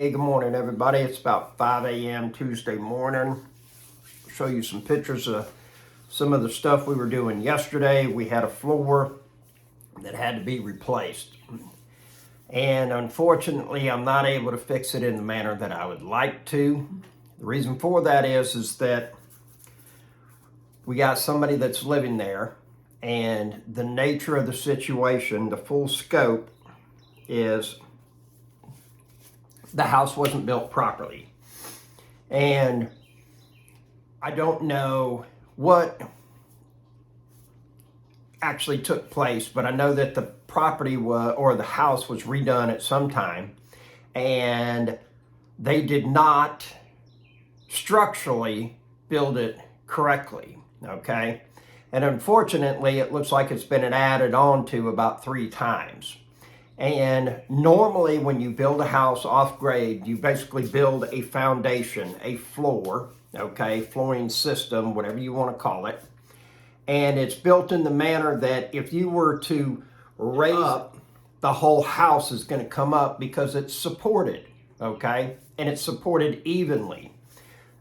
Hey, good morning, everybody. It's about 5 a.m. Tuesday morning. I'll show you some pictures of some of the stuff we were doing yesterday. We had a floor that had to be replaced. And unfortunately, I'm not able to fix it in the manner that I would like to. The reason for that is that we got somebody that's living there, and the nature of the situation, the full scope, is the house wasn't built properly. And I don't know what actually took place, but I know that the property or the house was redone at some time, and they did not structurally build it correctly, okay? And unfortunately, it looks like it's been added on to about 3 times. And normally when you build a house off grade, you basically build a foundation, a floor, okay, flooring system, whatever you want to call it. And it's built in the manner that if you were to raise up, the whole house is going to come up because it's supported, okay? And it's supported evenly.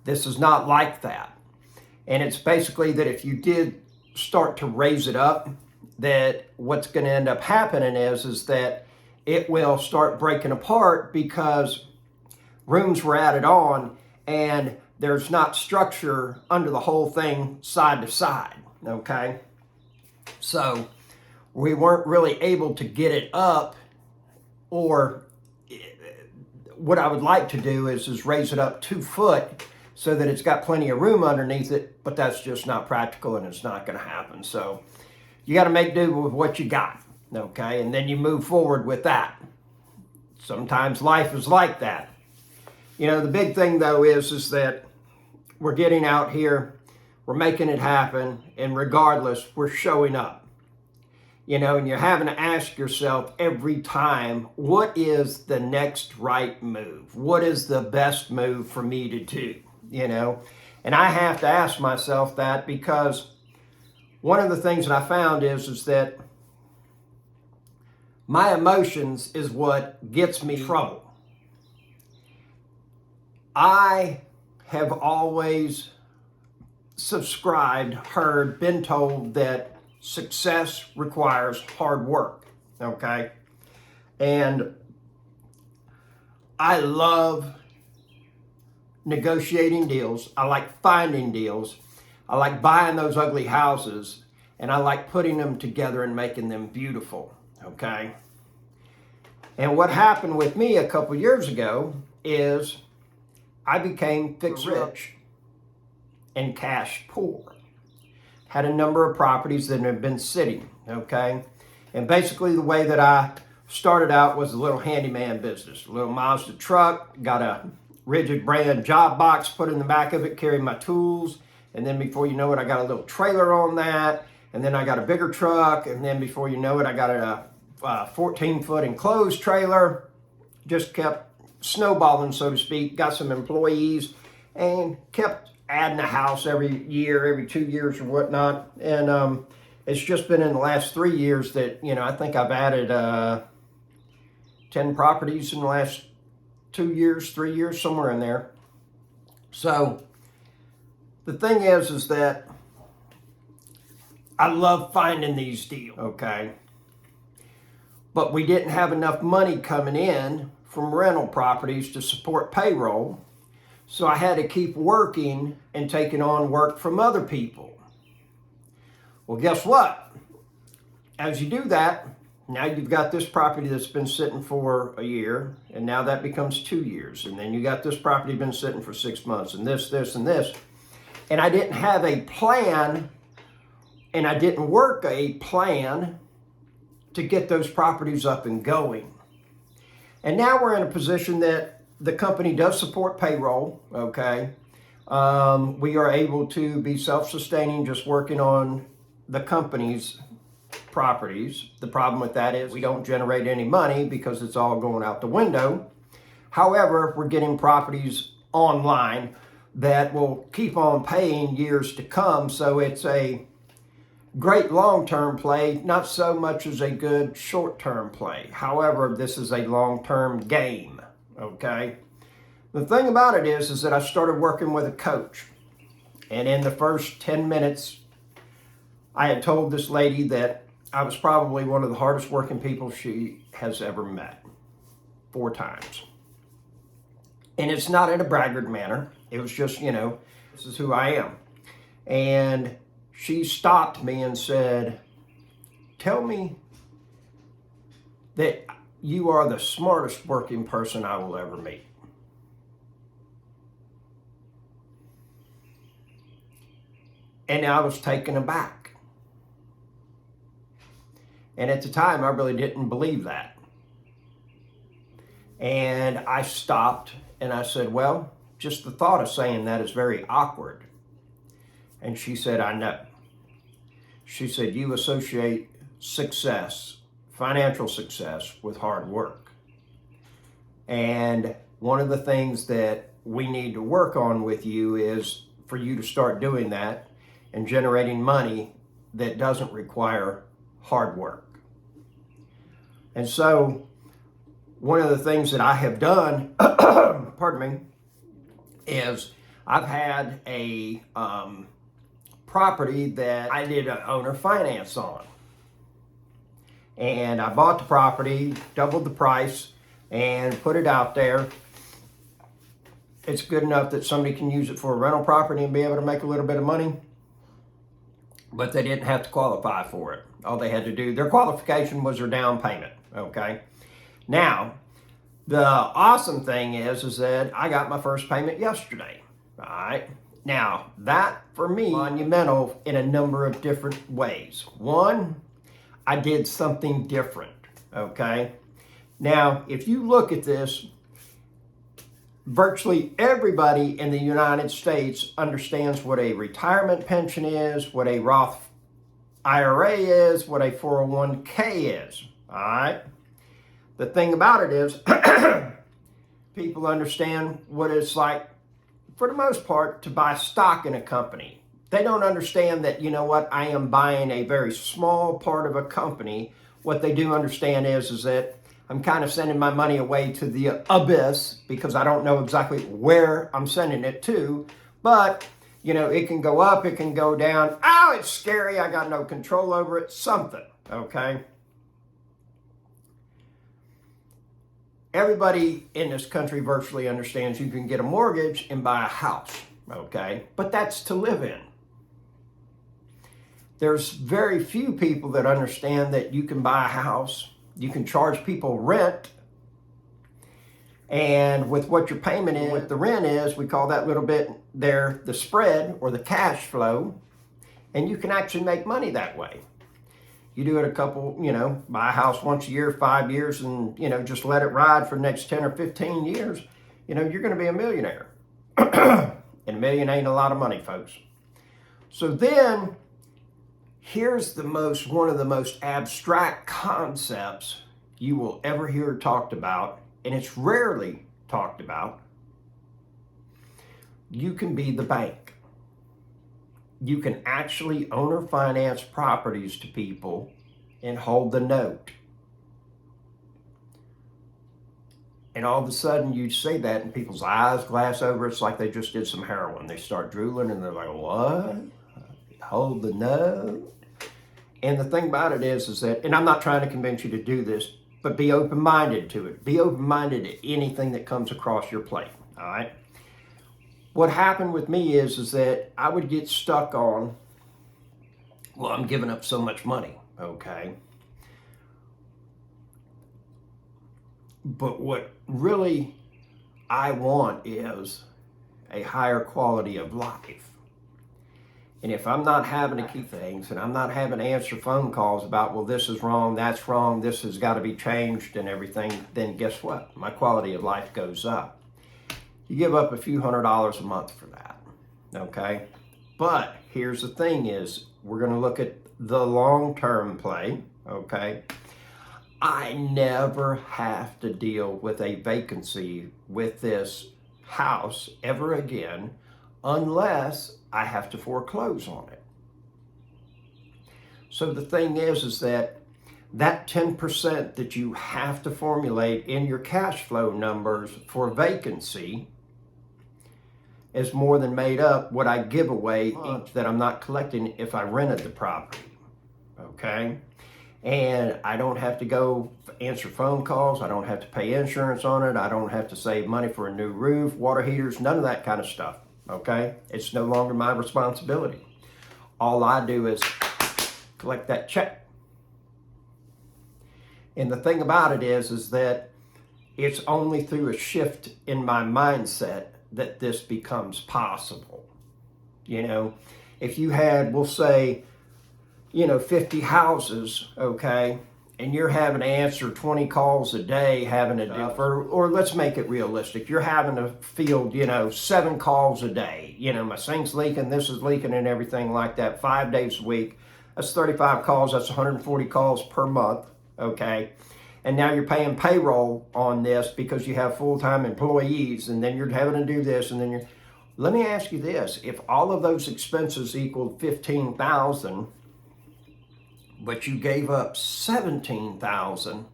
This is not like that. And it's basically that if you did start to raise it up, that what's going to end up happening is that it will start breaking apart because rooms were added on and there's not structure under the whole thing side to side, okay? So we weren't really able to get it up, or what I would like to do is raise it up 2 foot so that it's got plenty of room underneath it, but that's just not practical and it's not going to happen. So you got to make do with what you got, okay? And then you move forward with that. Sometimes life is like that. You know, the big thing though is that we're getting out here, we're making it happen, and regardless, we're showing up. You know, and you're having to ask yourself every time, what is the next right move? What is the best move for me to do? You know, and I have to ask myself that, because one of the things that I found is that my emotions is what gets me in trouble. I have always subscribed, heard, been told that success requires hard work, okay? And I love negotiating deals. I like finding deals. I like buying those ugly houses, and I like putting them together and making them beautiful, okay? And what happened with me a couple years ago is I became fixed rich and cash poor. Had a number of properties that had been sitting, okay? And basically the way that I started out was a little handyman business, a little Mazda truck, got a rigid brand job box put in the back of it, carried my tools, and then before you know it, I got a little trailer on that, and then I got a bigger truck, and then before you know it, I got a 14-foot enclosed trailer. Just kept snowballing, so to speak, got some employees, and kept adding a house every year, every 2 years or whatnot. And it's just been in the last 3 years that, you know, I think I've added 10 properties in the last 2 years, 3 years, somewhere in there. So the thing is that I love finding these deals, okay? But we didn't have enough money coming in from rental properties to support payroll. So I had to keep working and taking on work from other people. Well, guess what? As you do that, now you've got this property that's been sitting for a year, and now that becomes 2 years. And then you got this property been sitting for 6 months, and this, and this. And I didn't have a plan, and I didn't work a plan to get those properties up and going. And now we're in a position that the company does support payroll, okay? We are able to be self-sustaining just working on the company's properties. The problem with that is we don't generate any money because it's all going out the window. However, we're getting properties online that will keep on paying years to come. So it's a great long-term play, not so much as a good short-term play. However, this is a long-term game, okay? The thing about it is that I started working with a coach. And in the first 10 minutes, I had told this lady that I was probably one of the hardest working people she has ever met. 4 times. And it's not in a braggart manner. It was just, this is who I am. And she stopped me and said, tell me that you are the smartest working person I will ever meet. And I was taken aback. And at the time, I really didn't believe that. And I stopped and I said, well, just the thought of saying that is very awkward. And she said, I know. She said, you associate success, financial success, with hard work. And one of the things that we need to work on with you is for you to start doing that and generating money that doesn't require hard work. And so one of the things that I have done, pardon me, is I've had a property that I did an owner finance on. And I bought the property, doubled the price, and put it out there. It's good enough that somebody can use it for a rental property and be able to make a little bit of money, but they didn't have to qualify for it. All they had to do, their qualification was their down payment, okay? Now, the awesome thing is that I got my first payment yesterday, all right? Now, that for me, monumental in a number of different ways. One, I did something different, okay? Now, if you look at this, virtually everybody in the United States understands what a retirement pension is, what a Roth IRA is, what a 401k is, all right? The thing about it is, people understand what it's like, for the most part, to buy stock in a company. They don't understand that, I am buying a very small part of a company. What they do understand is that I'm kind of sending my money away to the abyss because I don't know exactly where I'm sending it to. But, it can go up, it can go down. Oh, it's scary. I got no control over it. Something, okay? Everybody in this country virtually understands you can get a mortgage and buy a house, okay? But that's to live in. There's very few people that understand that you can buy a house, you can charge people rent, and with what your payment is, what the rent is, we call that little bit there the spread or the cash flow, and you can actually make money that way. You do it a couple, buy a house once a year, 5 years, and, just let it ride for the next 10 or 15 years, you're going to be a millionaire. And a million ain't a lot of money, folks. So then, here's one of the most abstract concepts you will ever hear talked about, and it's rarely talked about. You can be the bank. You can actually owner finance properties to people and hold the note. And all of a sudden you say that and people's eyes glass over. It's like they just did some heroin. They start drooling and they're like, what? Hold the note? And the thing about it is that, and I'm not trying to convince you to do this, but be open-minded to it. Be open-minded to anything that comes across your plate, all right? What happened with me is that I would get stuck on, well, I'm giving up so much money, okay? But what really I want is a higher quality of life. And if I'm not having to keep things and I'm not having to answer phone calls about, well, this is wrong, that's wrong, this has got to be changed and everything, then guess what? My quality of life goes up. You give up a few $100s a month for that, okay? But here's the thing is, we're going to look at the long-term play, okay? I never have to deal with a vacancy with this house ever again unless I have to foreclose on it. So the thing is that 10% that you have to formulate in your cash flow numbers for vacancy, is more than made up what I give away each that I'm not collecting if I rented the property, okay? And I don't have to go answer phone calls. I don't have to pay insurance on it. I don't have to save money for a new roof, water heaters, none of that kind of stuff, okay? It's no longer my responsibility. All I do is collect that check. And the thing about it is that it's only through a shift in my mindset that this becomes possible. You know, if you had, we'll say, 50 houses, okay, and you're having to answer 20 calls a day, having to do, or let's make it realistic, you're having to field, 7 calls a day. My sink's leaking, this is leaking, and everything like that, 5 days a week. That's 35 calls, that's 140 calls per month, okay? And now you're paying payroll on this because you have full-time employees, and then you're having to do this, and then let me ask you this, if all of those expenses equaled $15,000, but you gave up $17,000,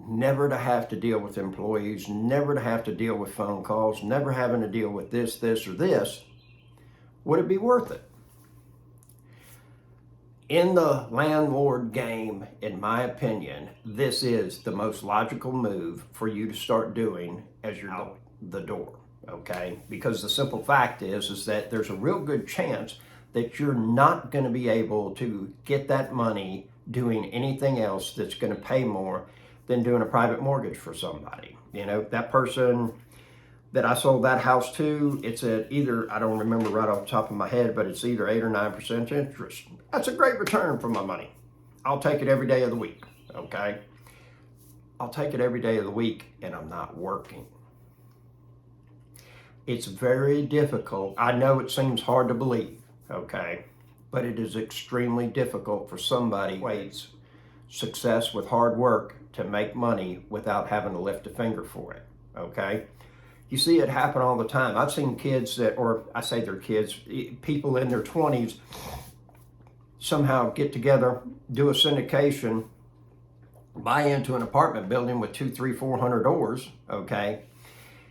never to have to deal with employees, never to have to deal with phone calls, never having to deal with this, or this, would it be worth it? In the landlord game, in my opinion, this is the most logical move for you to start doing as you're out the door, okay? Because the simple fact is that there's a real good chance that you're not going to be able to get that money doing anything else that's going to pay more than doing a private mortgage for somebody. That person that I sold that house to, it's at either, I don't remember right off the top of my head, but it's either 8 or 9% interest. That's a great return for my money. I'll take it every day of the week, okay? I'll take it every day of the week, and I'm not working. It's very difficult. I know it seems hard to believe, okay? But it is extremely difficult for somebody who equates success with hard work to make money without having to lift a finger for it, okay? You see it happen all the time. I've seen kids that, or I say they're kids, people in their 20s somehow get together, do a syndication, buy into an apartment building with 200, 300, 400 doors, okay?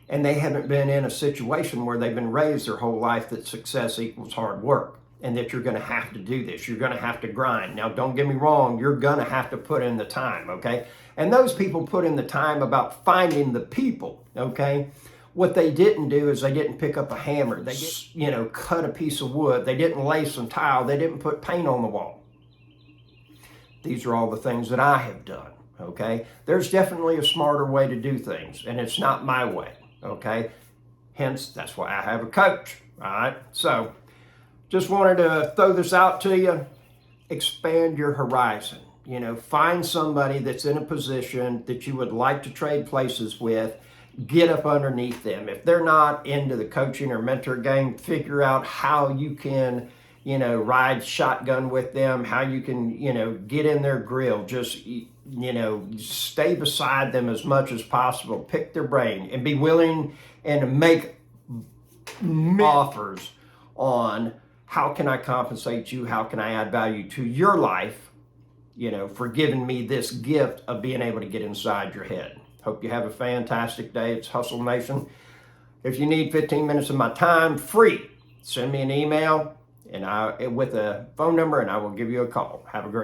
And they haven't been in a situation where they've been raised their whole life that success equals hard work and that you're going to have to do this. You're going to have to grind. Now, don't get me wrong. You're going to have to put in the time, okay? And those people put in the time about finding the people, okay? What they didn't do is they didn't pick up a hammer. They didn't, cut a piece of wood. They didn't lay some tile. They didn't put paint on the wall. These are all the things that I have done, okay? There's definitely a smarter way to do things, and it's not my way, okay? Hence, that's why I have a coach, all right? So, just wanted to throw this out to you. Expand your horizon. Find somebody that's in a position that you would like to trade places with. Get up underneath them. If they're not into the coaching or mentor game, figure out how you can, ride shotgun with them, how you can, get in their grill. Just, stay beside them as much as possible. Pick their brain and be willing and make offers on how can I compensate you? How can I add value to your life, for giving me this gift of being able to get inside your head. Hope you have a fantastic day. It's Hustle Nation. If you need 15 minutes of my time, free, send me an email and with a phone number, and I will give you a call. Have a great